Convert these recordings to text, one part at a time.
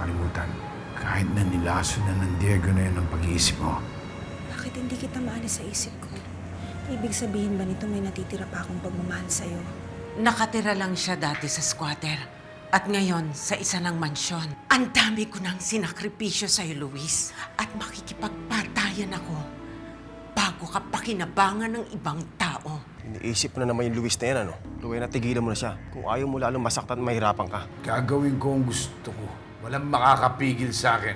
makakalimutan. Kahit na nilaso na ng Diego na yun ang pag-iisip mo. Bakit hindi kita maalis sa isip ko? Ibig sabihin ba nito may natitira pa akong pagmamahal sa'yo? Nakatira lang siya dati sa squatter. At ngayon, sa isa ng mansyon. Ang dami ko nang sinakripisyo sa'yo, Luis. At makikipagpatayan ako bago ka pakinabangan ng ibang tao. Iniisip mo na naman yung Luis na yan, ano? Luwena, tigilan mo na siya. Kung ayaw mo lalong masaktan at mahirapan ka. Gagawin ko ang gusto ko. Walang makakapigil sa akin.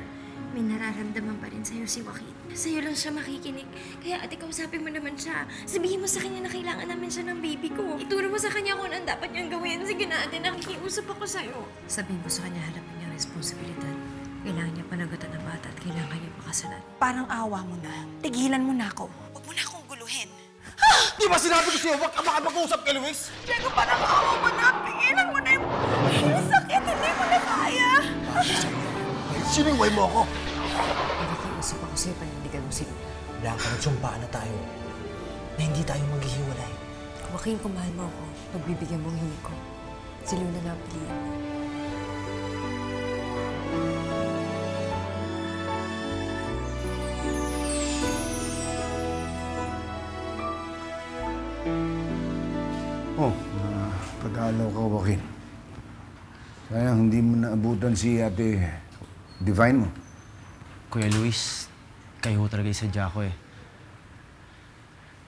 May nararamdaman pa rin sa'yo si Joaquin. Sa'yo lang siya makikinig. Kaya ate, kausapin mo naman siya. Sabihin mo sa kanya na kailangan namin siya ng baby ko. Ituro mo sa kanya kung ano dapat niyang gawin. Sige na ate, nakikiusap ako sa'yo. Sabihin mo sa kanya, harapin niya ang responsibilidad. Kailangan niya panagutan ng bata at kailangan niya pakasalan. Parang awa mo na. Tigilan mo na ako. Huwag mo na akong guluhin. Di ba sinabi ko sa'yo, huwag ka makapag-usap kay Luis? Diego, parang awa mo na. Tigilan mo na yung sakit. Hindi mo na kaya. Siniway mo ako. Nakikiusap ako sa'yo, panindigan mo si Luna. Blanca, nagsumpaan na tayo na hindi tayo maghihiwalay. Joaquin, kung mahal mo ako, pagbibigyan mo ang hiling ko. Si Luna na ang piliin mo. Oh, padalaw ka, Joaquin. Sayang, hindi mo naabutan si Ate Divine mo. Kuya Luis, kayo ho talaga isadya ko eh.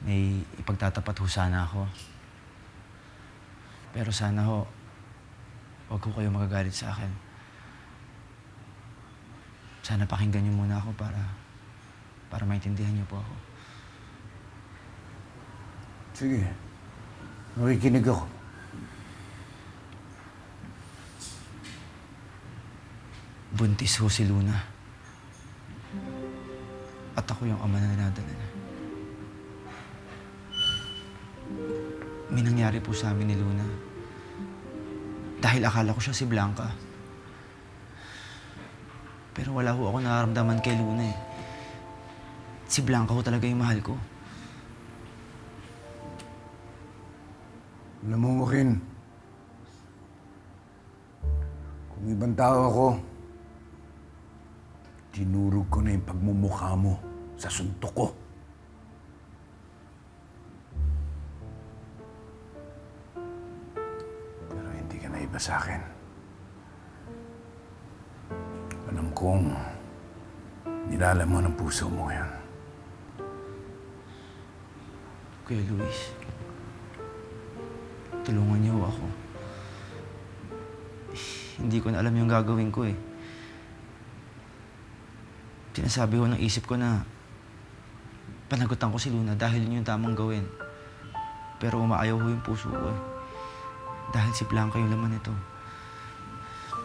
May ipagtatapat ho sana ako. Pero sana ho, huwag ho kayo magagalit sa akin. Sana pakinggan niyo muna ako para maintindihan niyo po ako. Sige, nakikinig ako. Buntis ho si Luna. At ako yung ama na dinadala niya. May nangyari po sa amin ni Luna. Dahil akala ko siya si Blanca. Pero wala ho ako nararamdaman kay Luna eh. Si Blanca ho talaga yung mahal ko. Alam mo, Joaquin, kung ibang tao ako, tinurog ko na yung pagmumukha mo sa suntok ko. Pero hindi ka na iba sa akin. Alam kong nilalam mo ng puso mo yan. Kuya Luis, tulungan niyo ako. Hindi ko na alam yung gagawin ko eh. Sinasabi ko ng isip ko na panagutan ko si Luna dahil yun yung tamang gawin. Pero umaayaw ho yung puso ko eh. Dahil si Blanca yung laman nito.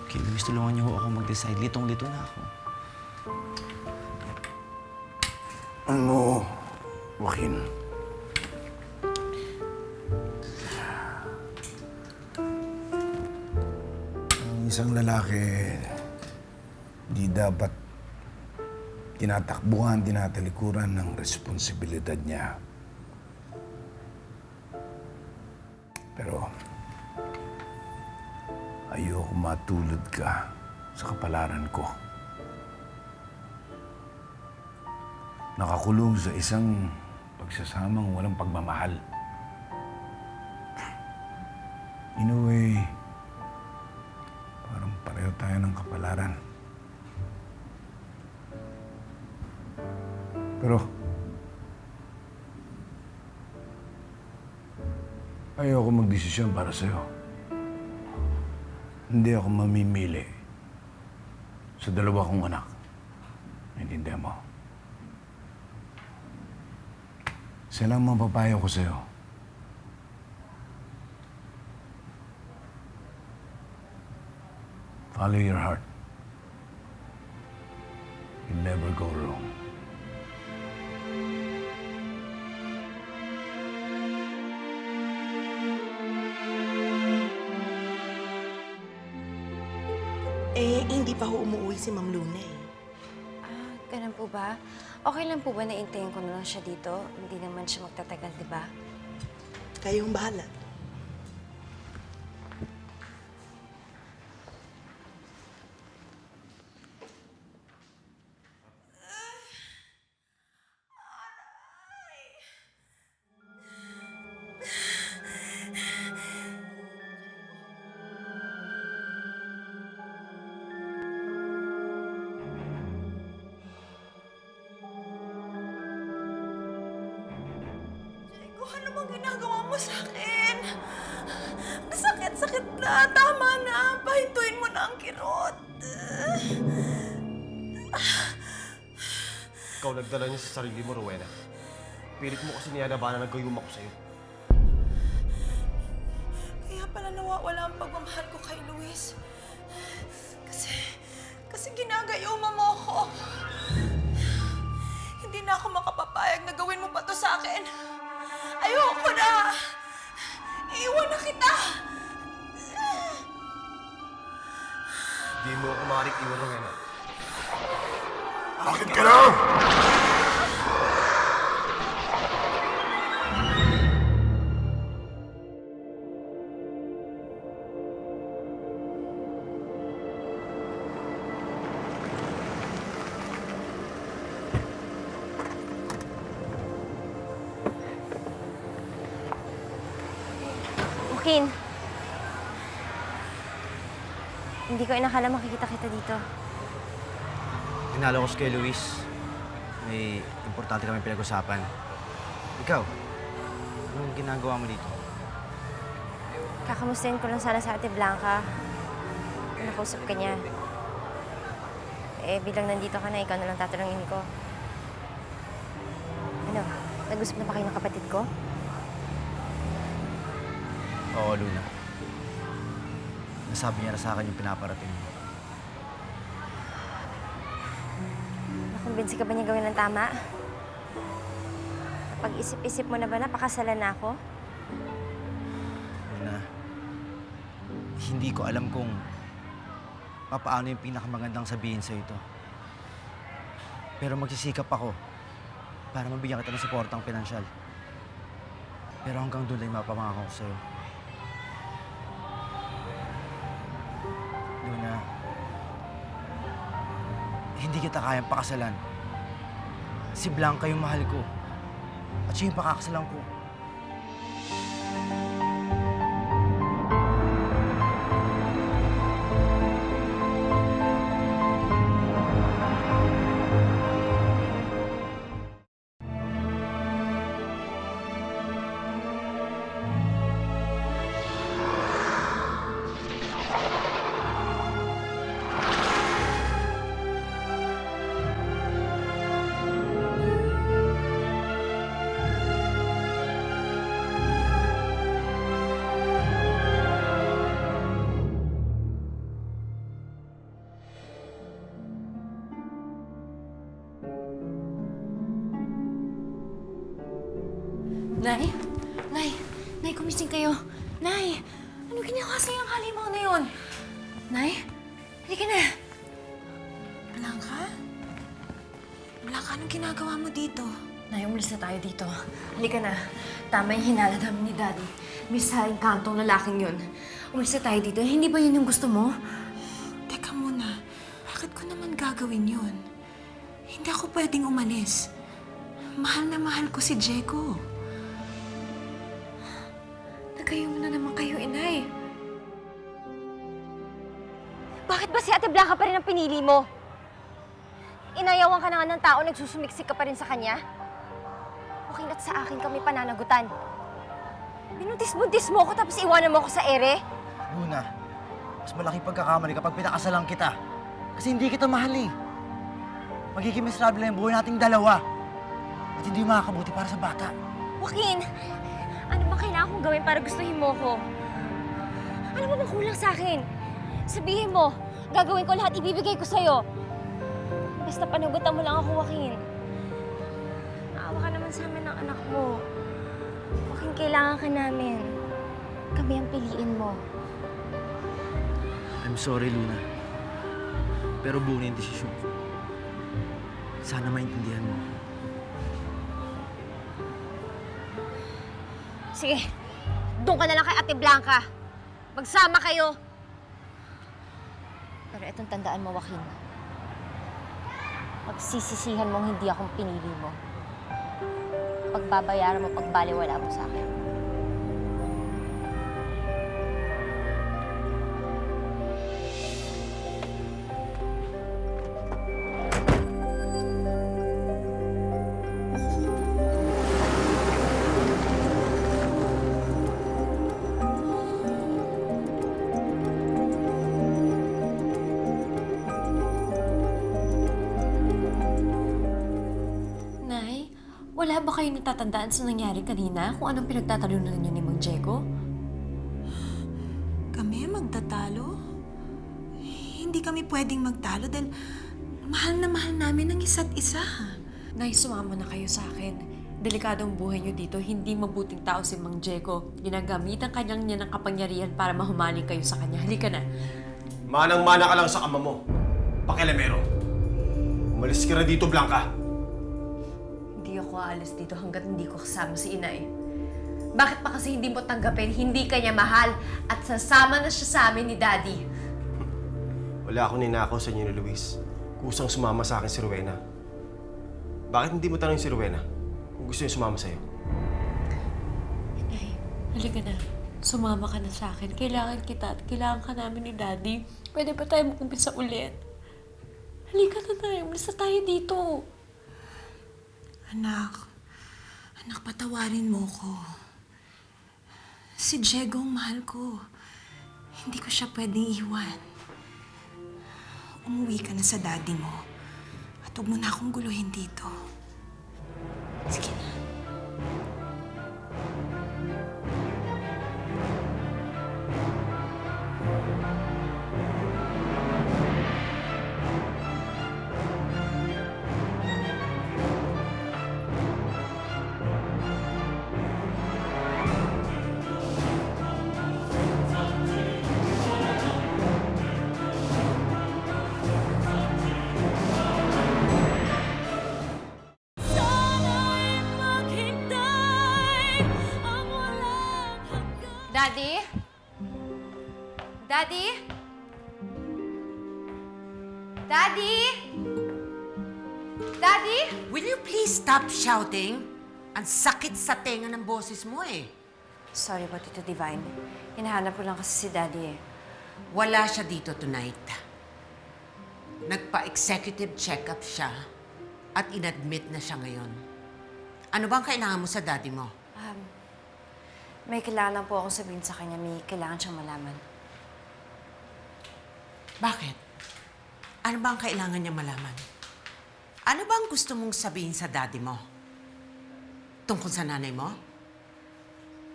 Kaya Luis, tulungan niyo ho ako mag-decide. Litong-lito na ako. Ano, Joaquin? Ang isang lalaki, di dapat tinatakbuhan, tinatalikuran ng responsibilidad niya. Pero ayoko matulad ka sa kapalaran ko. Nakakulong sa isang pagsasamang walang pagmamahal. In a way, parang pareho tayo ng kapalaran. Pero ayoko magdesisyon para sa'yo. Hindi ako mamimili sa dalawa kong anak. Naintindihan mo? Isa lang mapapayo ko sa'yo. Follow your heart. You'll never go wrong. Hindi pa ho umuwi si Ma'am Luna eh. Ganun po ba? Okay lang po ba na intayin ko na lang siya dito? Hindi naman siya magtatagal, di ba? Kayong bahala. bang ginagawa mo sa akin? Sakit-sakit na. Tama na. Pahintuin mo na ang kirot. Ikaw nagdala niya sa sarili mo, Rowena. Pilit mo kasi niyalabanan na nagkayuma ko sa'yo. Kaya pala nawawala ang pagmamahal ko kay Luis. Kasi ginagayuma mo ako. Hindi na ako makapapayag na gawin mo pa to sa akin. Ayoko na! Iiwan na kita! Di mo ako maaaring iwan, Rowena. Bakit ka lang? Joaquin. Hindi ko inakala makikita kita dito. Tinalo ko si kay Luis. May importante kami pinag-usapan. Ikaw, anong ginagawa mo dito? Kakamustahin ko lang sana sa Ate Blanca. Nakausap ka niya. Bilang nandito ka na, ikaw na lang tatanungin ko. Ano, nag-usap na ba kayo ng kapatid ko? Oo, Luna. Nasabi niya na sa akin yung pinaparating mo. Nakumbinsi ka ba niya gawin ng tama? Kapag isip-isip mo na ba napakasalan na ako? Luna, hindi ko alam kung papaano yung pinakamagandang sabihin sa ito. Pero magsisikap ako para mabigyan kita ng suportang pinansyal. Pero hanggang doon lang mapamangako ko sa'yo. Luna, hindi kita kayang pakasalan. Si Blanca yung mahal ko. At siya yung pakakasalan ko. Nay? Nay, kumising kayo. Nay, ano ginawa sa'yo ang halimaw na yun? Nay, halika na. Blanca? Blanca, anong ginagawa mo dito? Nay, umalis na tayo dito. Halika na. Tama yung hinala namin ni Daddy. Miss sa engkantong lalaking yun. Umalis na tayo dito. Hindi ba yun yung gusto mo? Teka muna, bakit ko naman gagawin yun? Hindi ako pwedeng umalis. Mahal na mahal ko si Diego. Nagkayo na naman kayo, inay. Bakit ba si Ate Blanca pa rin ang pinili mo? Inayawan ka na nga ng tao, nagsusumiksik ka pa rin sa kanya? Okay na't sa akin kami pananagutan. Binuntis-buntis mo ako tapos iwanan mo ako sa ere? Luna, mas malaking pagkakamali kapag pinakasalan kita. Kasi hindi kita mahal eh. Magiging miserable lang yung buhay nating dalawa. At hindi makakabuti para sa bata. Joaquin, ano bang kailangan kong gawin para gustuhin mo ko? Ano ba bang kulang sa akin? Sabihin mo, gagawin ko lahat, ibibigay ko sa'yo. Basta panagutan mo lang ako, Joaquin. Naawa ka naman sa amin ng anak mo. Joaquin, kailangan ka namin. Kami ang piliin mo. I'm sorry, Luna. Pero buo na yung desisyon ko. Sana maintindihan mo. Sige, doon ka na lang kay Ate Blanca. Magsama kayo. Pero itong tandaan mo, Joaquin. Pagsisisihan mong hindi akong pinili mo. Pagbabayaran mo, pagbaliwala mo sa akin. Wala ba kayo natatandaan sa nangyari kanina? Kung anong pinagtatalunan niyo ni Mang Diego? Kami magtatalo? Hindi kami pwedeng magtalo dahil mahal na mahal namin ang isa't isa. Nay, sumama na kayo sa akin. Delikadong buhay niyo dito. Hindi mabuting tao si Mang Diego. Ginagamit ang kanyang niya ng kapangyarihan para mahumaling kayo sa kanya. Halika na. Manang-mana ka lang sa ama mo. Pakialamero. Umalis ka na dito, Blanca. Hindi ako aalis dito hanggat hindi ko kasama si Inay. Bakit pa kasi hindi mo tanggapin? Hindi kanya mahal at sasama na siya sa amin ni Daddy. Wala akong ninakaw sa inyo ni Luis. Kusang sumama sa akin si Rowena. Bakit hindi mo tanong si Rowena kung gusto niya sumama sa'yo? Inay, halika na. Sumama ka na sa akin. Kailangan kita at kailangan ka namin ni Daddy. Pwede ba tayo mag-umpisa ulit? Halika na tayo. Umalis na tayo dito. Anak, patawarin mo ko. Si Diego ang mahal ko. Hindi ko siya pwedeng iwan. Umuwi ka na sa daddy mo. At huwag mo na akong guluhin dito. Sige na. Daddy? Daddy? Daddy? Daddy? Will you please stop shouting? Ang sakit sa tenga ng boses mo eh. Sorry po, Tito Divine. Hinahanap ko lang kasi si Daddy eh. Wala siya dito tonight. Nagpa-executive check-up siya at inadmit na siya ngayon. Ano bang kailangan mo sa daddy mo? May kailangan lang po akong sabihin sa kanya. May kailangan siyang malaman. Bakit? Ano ba ang kailangan niya malaman? Ano ba ang gusto mong sabihin sa daddy mo? Tungkol sa nanay mo?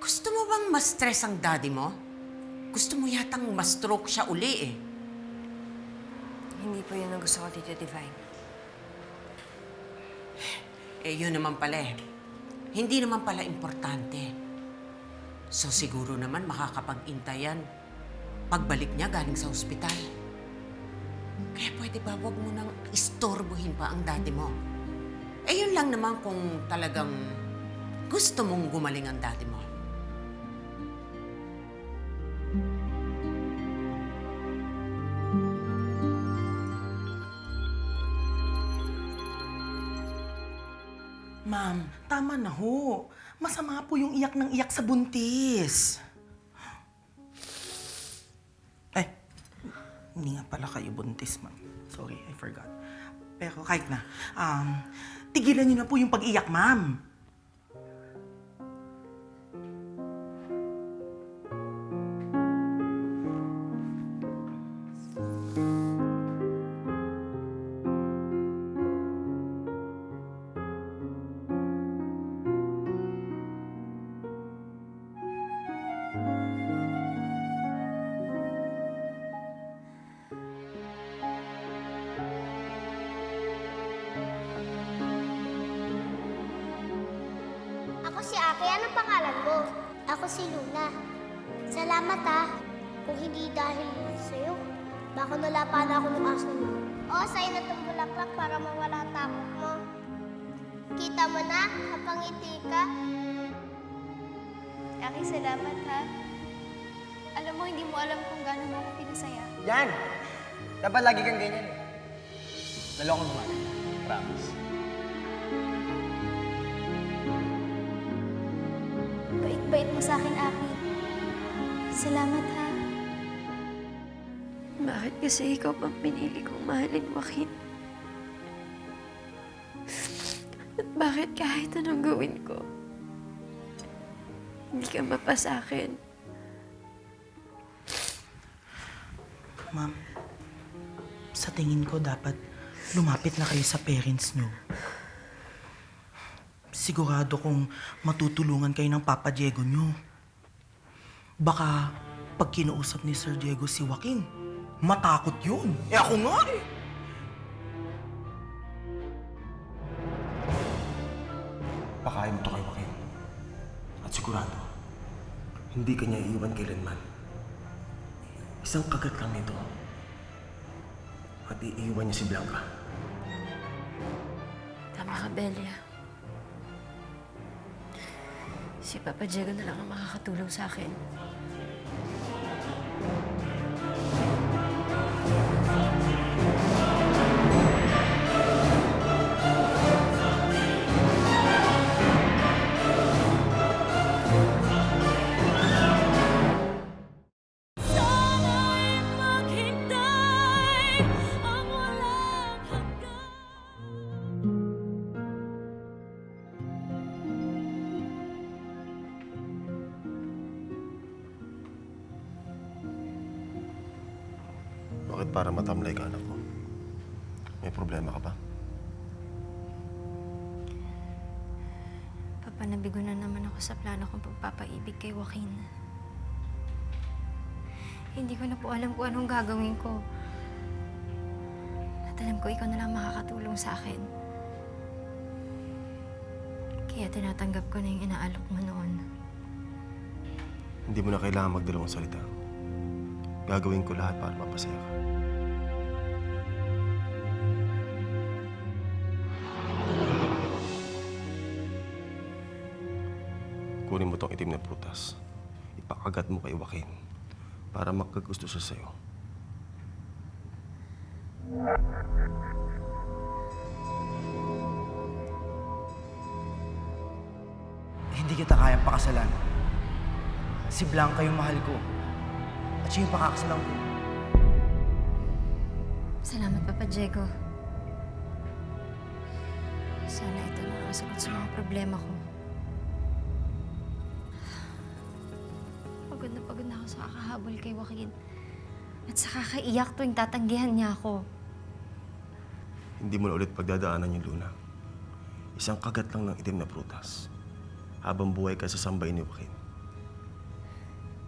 Gusto mo bang ma-stress ang daddy mo? Gusto mo yatang ma-stroke siya uli eh. Hindi po yun ang gusto ko, Tito Divine. Eh, yun naman pala eh. Hindi naman pala importante. So siguro naman makakapag-intay yan pagbalik niya galing sa ospital. Kaya pwede ba wag mo nang istorbohin pa ang daddy mo? Eh yun lang naman kung talagang gusto mong gumaling ang daddy mo. Ma'am, tama na ho. Masama po yung iyak ng iyak sa buntis. Eh, hindi nga pala kayo buntis, ma'am. Sorry, I forgot. Pero kahit na, tigilan niyo na po yung pag-iyak, ma'am. Ako si Ate. Anong pangalan mo? Ako si Luna. Salamat ha. Kung hindi dahil sa'yo, baka nalapan ako ng aso mo. Oo, sa'yo na itong bulaklak para mawala ang takot mo. Kita mo na, kapangiti ka. Aki, salamat ha. Alam mo, hindi mo alam kung gaano mo ako pinasaya. Yan! Dapat lagi kang ganyan eh. Naloko naman. Promise. Bait-bait mo sa akin, Aki. Salamat ha. Bakit kasi ikaw pang pinili kong mahalin, Joaquin? At bakit kahit anong gawin ko, hindi ka mapa sa akin? Ma'am, sa tingin ko dapat lumapit na kayo sa parents niyo. sigurado kong matutulungan kayo ng Papa Diego nyo. Baka pag kinausap ni Sir Diego si Joaquin, matakot yun. Eh ako nga eh. Pakain mo to kay Joaquin. At sigurado, hindi ka niya iiwan kailanman. Isang kagat lang nito. At iiwan niya si Blanca. Tama ka, Belia. Si Papa Diego na lang ang makakatulong sa akin. Bakit para matamlay ka, anak ko? May problema ka ba? Papa, nabigo na naman ako sa plano kong pagpapaibig kay Joaquin. Hindi ko na po alam kung anong gagawin ko. At alam ko ikaw na lang makakatulong sa akin. Kaya tinatanggap ko na yung inaalok mo noon. Hindi mo na kailangan magdalawang salita. Gagawin ko lahat para mapasaya ka. Kunin mo tong itim na prutas. Ipakagat mo kay Joaquin para magkagusto siya sa'yo. Hindi kita kayang pakasalan. Si Blanca yung mahal ko. At siya yung pakakasalan ko. Salamat, Papa Diego. Sana ito nakakasagot sa mga problema ko. Pagod na ako sa kakahabol kay Joaquin. At sa kakaiyak tuwing tatanggihan niya ako. Hindi mo na ulit pagdadaanan yung Luna. Isang kagat lang ng itim na prutas. Habang buhay ka sa sambay ni Joaquin.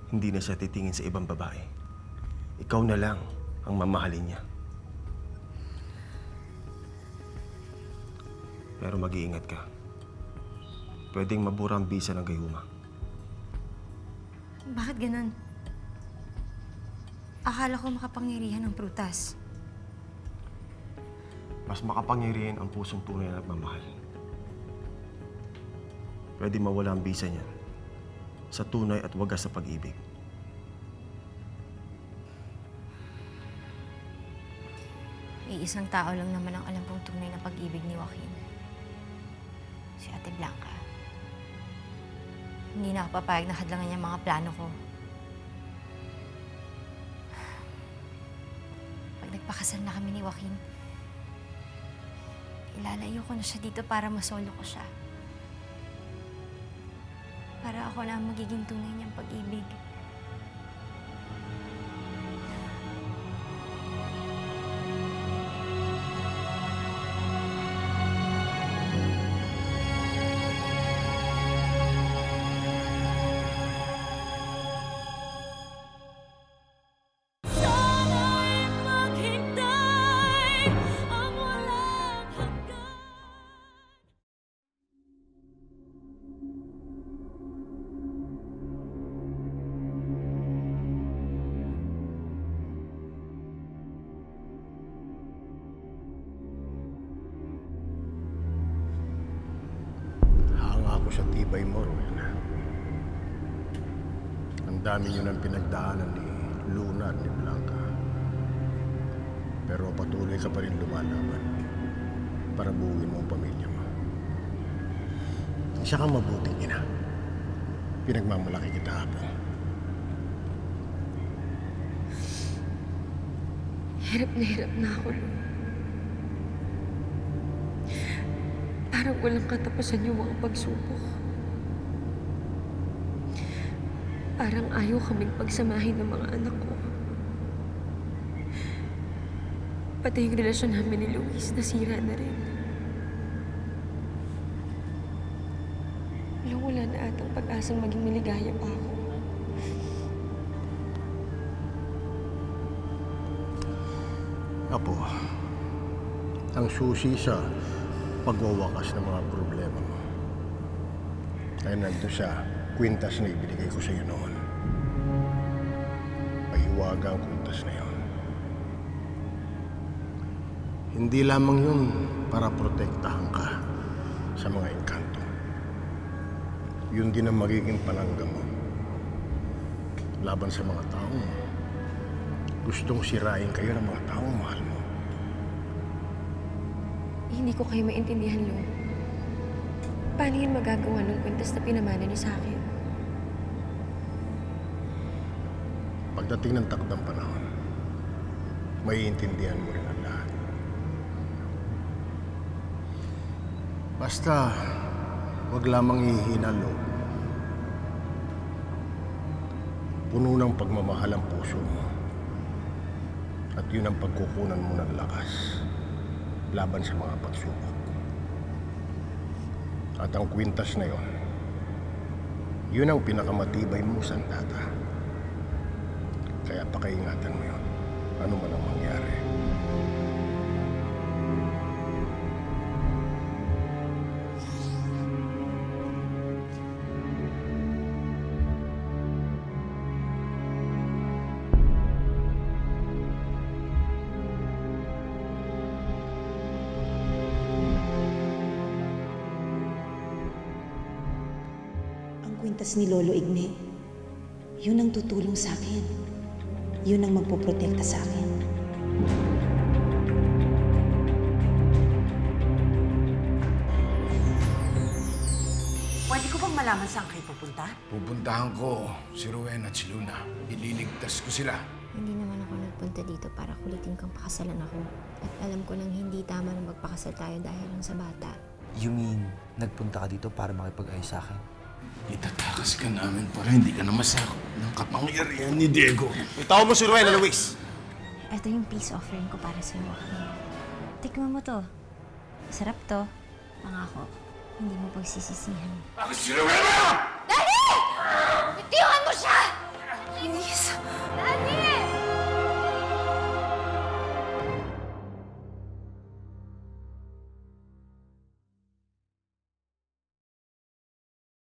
Hindi na siya titingin sa ibang babae. Ikaw na lang ang mamahalin niya. Pero mag-iingat ka. Pwedeng mabura ang bisa ng gayuma. Bakit ganun? Akala ko makapangyarihan ng prutas. Mas makapangyarihan ang pusong tunay na nagmamahal. Pwede mawala ang bisa niyan sa tunay at wagas sa pag-ibig. May isang tao lang naman ang alam kong tunay na pag-ibig ni Joaquin. Si Ate Blanca. Hindi na ako papayag na hadlangan niya ang mga plano ko. Pag nagpakasal na kami ni Joaquin, ilalayo ko na siya dito para masolo ko siya. Para ako na ang magiging tunay niyang pag-ibig. Ako sa tibay mo, Rowena. Ang dami niyo ng pinagdaanan ni Luna at ni Blanca. Pero patuloy ka pa rin lumalaban para buuin mo ang pamilya mo. Siya kang mabuting ina. Pinagmamalaki kita, Apo. Hirap na ako, Lu. Parang walang katapusan yung mga pagsubok. Parang ayaw kaming pagsamahin ng mga anak ko. Pati yung relasyon namin ni Luis, nasira na rin. wala na atang pag-asang maging maligaya pa ako. Apo, ang susi sa pagwawakas ng mga problema mo ay nandun sa kwintas na ibinigay ko sa iyo noon. Pahiwaga ang kwintas na yon. Hindi lamang yun para protektahan ka sa mga engkanto. Yun din ang magiging panangga mo laban sa mga taong gustong sirain kayo ng mga taong mahal mo. Hindi ko kayo maintindihan, Lo. Paano yun magagawa ng kwintas na pinamana niyo sa akin? Pagdating ng takdang panahon, maiintindihan mo rin ang lahat. Basta, wag lamang ihina ang loob. Puno ng pagmamahal ang puso mo. At yun ang pagkukunan mo ng lakas laban sa mga pagsubok. At ang kwintas na yon, yun ang pinakamatibay mong sandata. Kaya pakaingatan mo yun, ano man ang mangyari. Ang kwintas ni Lolo Igne, yun ang tutulong sa akin. Yun ang magpoprotekta sa akin. Pwede ko bang malaman saan kayo pupunta? Pupuntahan ko si Rowena at si Luna. Ililigtas ko sila. Hindi naman ako nagpunta dito para kulitin kang pakasalan ako. At alam ko nang hindi tama na magpakasal tayo dahil lang sa bata. You mean, nagpunta ka dito para makipag-ayos sa akin? Itatakas ka namin para hindi ka na masakop ng kapangyarihan ni Diego. Itaw mo si Rowena, Luis! Ito yung peace offering ko para sa'yo, Joaquin. Tikman mo to. Sarap to. Pangako, hindi mo pagsisisihan. Ako si Rowena! Daddy! Bitiwan